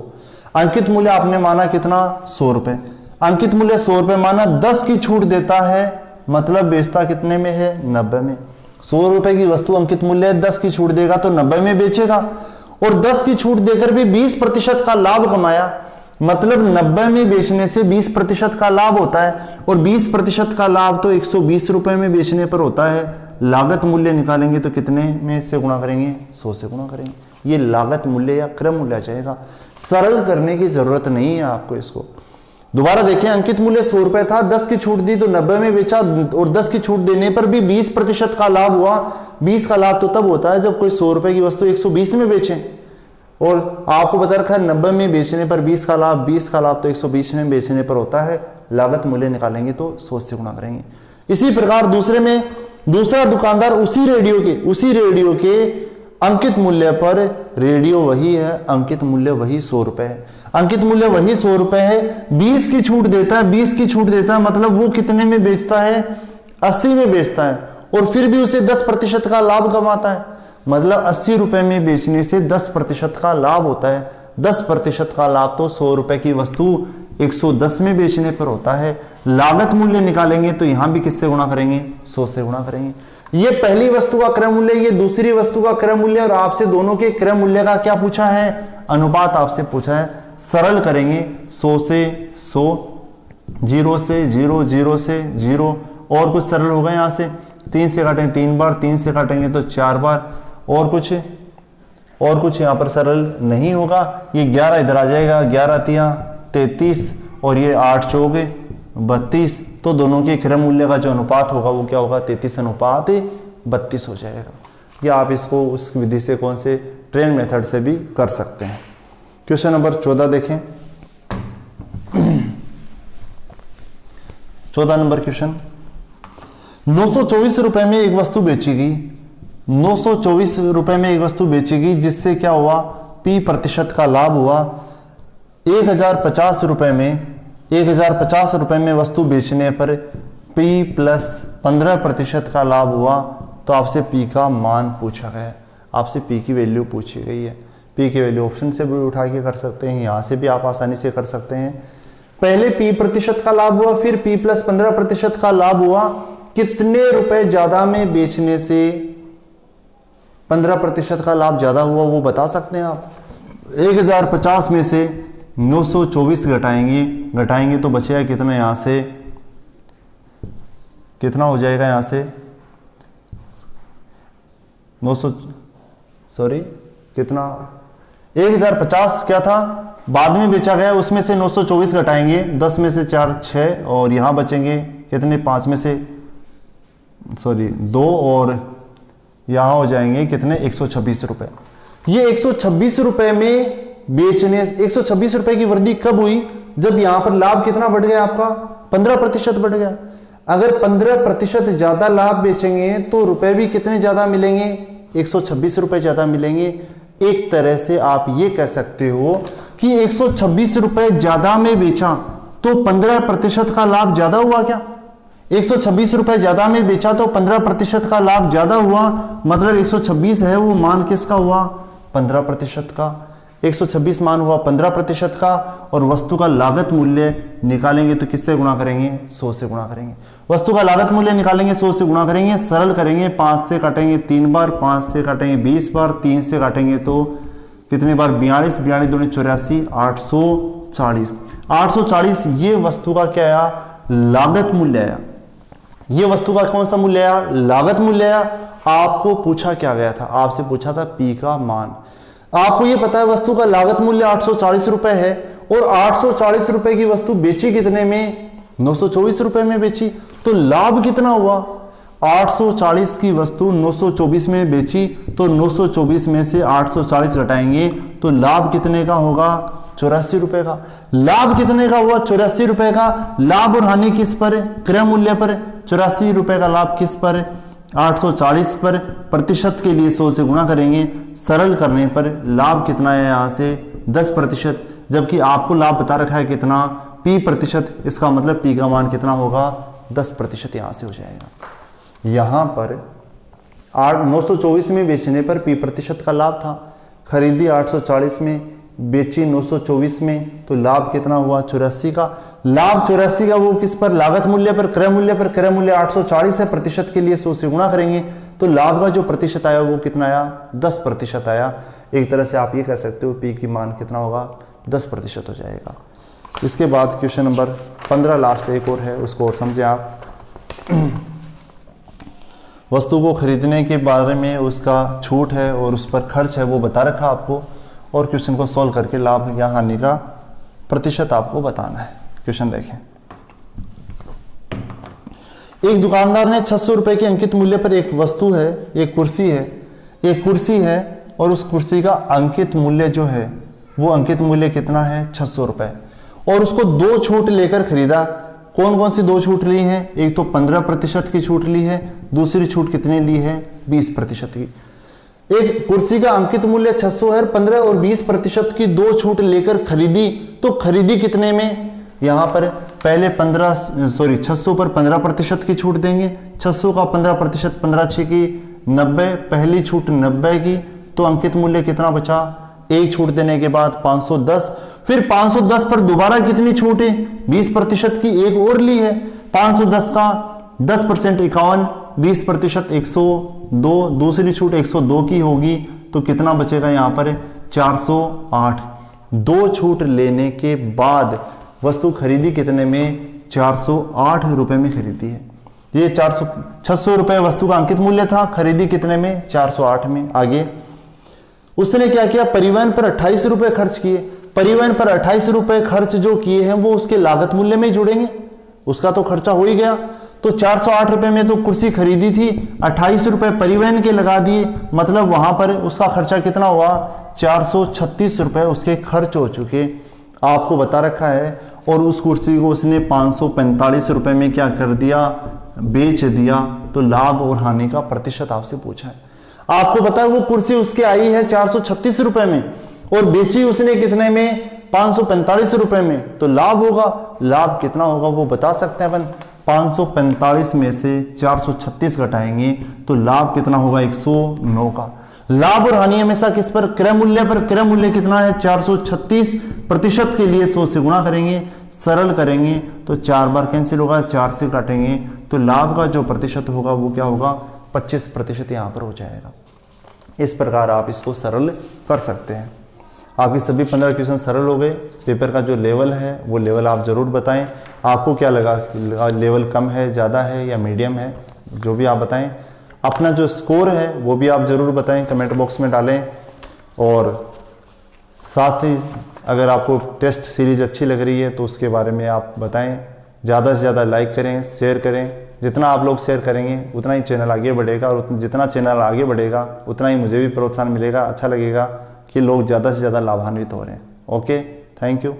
अंकित मूल्य आपने माना कितना 100 रुपए, अंकित मूल्य 100 रुपए माना, 10 की छूट देता है, मतलब बेचता कितने में है 90 में। 100 रुपए की वस्तु अंकित मूल्य है, 10 की छूट देगा तो 90 में बेचेगा, और 10 की छूट देकर भी 20% का लाभ कमाया, मतलब 90 में बेचने से 20% का लाभ होता है, और 20% का लाभ तो 120 रुपए में बेचने पर होता है। लागत मूल्य निकालेंगे तो कितने में से गुणा करेंगे 100 से गुणा करेंगे। ये लागत मूल्य या क्रय मूल्य आ जाएगा, सरल करने की जरूरत नहीं है आपको इसको। दोबारा देखें, अंकित मूल्य 100 रुपए था, 10 की छूट दी तो 90 में बेचा, और 10 की छूट देने पर भी 20% का लाभ हुआ। 20 का लाभ तो तब होता है जब कोई 100 रुपए की वस्तु 120 में बेचे, और आपको बता रखा है 90 में बेचने पर 20 का लाभ, 20 का लाभ तो 120 में बेचने पर होता है। लागत मूल्य निकालेंगे तो 100 से गुणा करेंगे। इसी प्रकार दूसरे में दूसरा दुकानदार उसी रेडियो के अंकित मूल्य पर, रेडियो वही है, अंकित मूल्य वही 100 रुपए है, अंकित मूल्य वही 100 रुपए है, 20 की छूट देता है, 20 की छूट देता है, मतलब वो कितने में बेचता है 80 में बेचता है, और फिर भी उसे 10% का लाभ कमाता है, मतलब 80 रुपए में बेचने से 10% का लाभ होता है। 10% का लाभ तो 100 रुपए की वस्तु 110 में बेचने पर होता है। लागत मूल्य निकालेंगे तो यहां भी किससे गुणा करेंगे 100 से गुणा करेंगे। ये पहली वस्तु का क्रय मूल्य, ये दूसरी वस्तु का क्रय मूल्य, और आपसे दोनों के क्रय मूल्य का क्या पूछा है, अनुपात आपसे पूछा है। सरल करेंगे 100 से 100, 0 से 0, 0 से 0, और कुछ सरल होगा यहाँ से, 3 से काटेंगे 3 बार, 3 से काटेंगे तो 4 बार, और कुछ यहाँ पर सरल नहीं होगा। ये 11 इधर आ जाएगा, 11 तिया 33, और ये 8 चौक 32, तो दोनों के क्रय मूल्य का जो अनुपात होगा वो क्या होगा 33:32 हो जाएगा। या आप इसको उस विधि से, कौन से ट्रेन मेथड से भी कर सकते हैं। क्वेश्चन नंबर 14 देखें। 14 नंबर क्वेश्चन, 924 रुपए में एक वस्तु बेची गई, 924 रुपए में एक वस्तु बेची गई, जिससे क्या हुआ P% का लाभ हुआ। 1050 रुपए में वस्तु बेचने पर P + 15% का लाभ हुआ, तो आपसे P का मान पूछा गया, आपसे P की वैल्यू पूछी गई है। P की वैल्यू ऑप्शन से भी उठा के कर सकते हैं, यहाँ से भी आप आसानी से कर सकते हैं। पहले P% का लाभ हुआ, फिर P + 15% का लाभ हुआ, कितने रुपए ज्यादा में बेचने से 15% का लाभ ज्यादा हुआ वो बता सकते हैं आप। 1050 में से 924 घटाएंगे तो बचेगा कितना, यहां से कितना हो जाएगा, यहां से 1050 क्या था, बाद में बेचा गया, उसमें से 924 घटाएंगे, 10 में से 4 6, और यहां बचेंगे कितने, 5 में से 2, और यहां हो जाएंगे कितने 126 रुपए। ये 126 रुपए में बेचने, 126 रुपए की वृद्धि कब हुई, जब यहां पर लाभ कितना बढ़ गया आपका 15% बढ़ गया। अगर 15% ज्यादा लाभ बेचेंगे तो रुपए भी कितने ज्यादा मिलेंगे, 126 रुपए ज्यादा मिलेंगे। एक तरह से आप ये कह सकते हो कि 126 रुपए ज्यादा में बेचा तो 15% का लाभ ज्यादा हुआ क्या। 126 रुपए ज्यादा में बेचा तो 15% का लाभ ज्यादा हुआ, मतलब 126 है वो मान किसका हुआ 15% का। 126 मान हुआ 15% का, और वस्तु का लागत मूल्य निकालेंगे तो किससे गुणा करेंगे 100 से गुणा करेंगे। वस्तु का लागत मूल्य निकालेंगे 100 से गुणा करेंगे, सरल करेंगे, 5 से काटेंगे 3 बार, 5 से काटेंगे 20 बार, 3 से काटेंगे तो कितने बार 42, 42 दूनी 84, 840। 840 ये वस्तु का क्या आया, लागत मूल्य आया। ये वस्तु का कौन सा मूल्य आया, लागत मूल्य आया। आपको पूछा क्या गया था, आपसे पूछा था P का मान। आपको ये पता है वस्तु का लागत मूल्य 840 रुपए है, और 840 रुपए की वस्तु बेची कितने में 924 रुपए में बेची, तो लाभ कितना हुआ 840 की वस्तु 924 में बेची, तो 924 में से 840 घटाएंगे तो लाभ कितने का होगा 84 रुपए का। लाभ कितने का हुआ 84 रुपए का। लाभ और हानि किस पर, क्रय मूल्य पर। 84 रुपए का लाभ किस पर, 840 पर। प्रतिशत के लिए 100 से गुणा करेंगे, सरल करने पर लाभ कितना है यहाँ से 10%। जबकि आपको लाभ बता रखा है कितना, P%, इसका मतलब P का मान कितना होगा, 10% यहाँ से हो जाएगा। यहाँ पर 924 में बेचने पर P% का लाभ था, खरीदी 840 में, बेची 924 में, तो लाभ कितना हुआ, 84 का। लाभ 84 का वो किस पर, लागत मूल्य पर, क्रय मूल्य पर। क्रय मूल्य 840 है, प्रतिशत के लिए 100 से गुणा करेंगे तो लाभ का जो प्रतिशत आया वो कितना आया, 10% आया। एक तरह से आप ये कह सकते हो P की मान कितना होगा, 10% हो जाएगा। इसके बाद क्वेश्चन नंबर 15 लास्ट एक और है, उसको और समझें आप। वस्तु को खरीदने के बारे में उसका छूट है और उस पर खर्च है वो बता रखा आपको, और क्वेश्चन को सॉल्व करके लाभ या हानि का प्रतिशत आपको बताना है। क्वेश्चन देखें। एक दुकानदार ने 600 रुपए के अंकित मूल्य पर एक वस्तु है, एक कुर्सी है और उस कुर्सी का अंकित मूल्य जो है वो अंकित मूल्य कितना है, 600 रुपए, और उसको 2 छूट लेकर खरीदा। कौन कौन सी 2 छूट ली है, एक तो 15% की छूट ली है, दूसरी छूट कितनी ली है, 20% की। एक कुर्सी का अंकित मूल्य 600 है, 15 और 20% की 2 छूट लेकर खरीदी, तो खरीदी कितने में, यहां पर पहले 600 पर 15% की छूट देंगे। 600 का 15%, 15 6 की 90, पहली छूट 90 की, तो अंकित मूल्य कितना बचा, एक छूट देने के बाद 510। फिर 510 पर दोबारा कितनी छूट है, 20% की एक और ली है। 510 का 10% 51, 20% 102, दूसरी छूट 102 की होगी, तो कितना बचेगा यहाँ पर 408। 2 छूट लेने के बाद वस्तु खरीदी कितने में, 408 रुपए में खरीदी है। ये 600 रुपए वस्तु का अंकित मूल्य था, खरीदी कितने में, 408 में। आगे उसने क्या किया, परिवहन पर 28 रुपए खर्च किए। परिवहन पर 28 रुपए खर्च जो किए हैं वो उसके लागत मूल्य में जुड़ेंगे, उसका तो खर्चा हो ही गया। तो 408 रुपए में तो कुर्सी खरीदी थी, 28 रुपए परिवहन के लगा दिए, मतलब वहां पर उसका खर्चा कितना हुआ, 436 रुपए उसके खर्च हो चुके, आपको बता रखा है। और उस कुर्सी को उसने 545 रुपए में क्या कर दिया, बेच दिया। तो लाभ और हानि का प्रतिशत आपसे पूछा है। आपको पता है वो कुर्सी उसके आई है 436 रुपए में और बेची उसने कितने में, 545 रुपए में, तो लाभ होगा, लाभ कितना होगा वो बता सकते हैं अपन। 545 में से 436 घटाएंगे तो लाभ कितना होगा, 109 का। लाभ और हानि हमेशा किस पर, क्रय मूल्य पर। क्रय मूल्य कितना है, 436% के लिए 100 से गुणा करेंगे, सरल करेंगे तो 4 बार कैंसिल होगा, 4 से काटेंगे तो लाभ का जो प्रतिशत होगा वो क्या होगा, 25% यहाँ पर हो जाएगा। इस प्रकार आप इसको सरल कर सकते हैं। आपके सभी 15 क्वेश्चन सरल हो गए। पेपर का जो लेवल है वो लेवल आप जरूर बताएं, आपको क्या लगा, लेवल कम है, ज़्यादा है या मीडियम है, जो भी आप बताएं। अपना जो स्कोर है वो भी आप ज़रूर बताएं, कमेंट बॉक्स में डालें। और साथ ही अगर आपको टेस्ट सीरीज़ अच्छी लग रही है तो उसके बारे में आप बताएं। ज़्यादा से ज़्यादा लाइक करें, शेयर करें। जितना आप लोग शेयर करेंगे उतना ही चैनल आगे बढ़ेगा, और जितना चैनल आगे बढ़ेगा उतना ही मुझे भी प्रोत्साहन मिलेगा, अच्छा लगेगा कि लोग ज़्यादा से ज़्यादा लाभान्वित हो रहे हैं। Okay, thank you.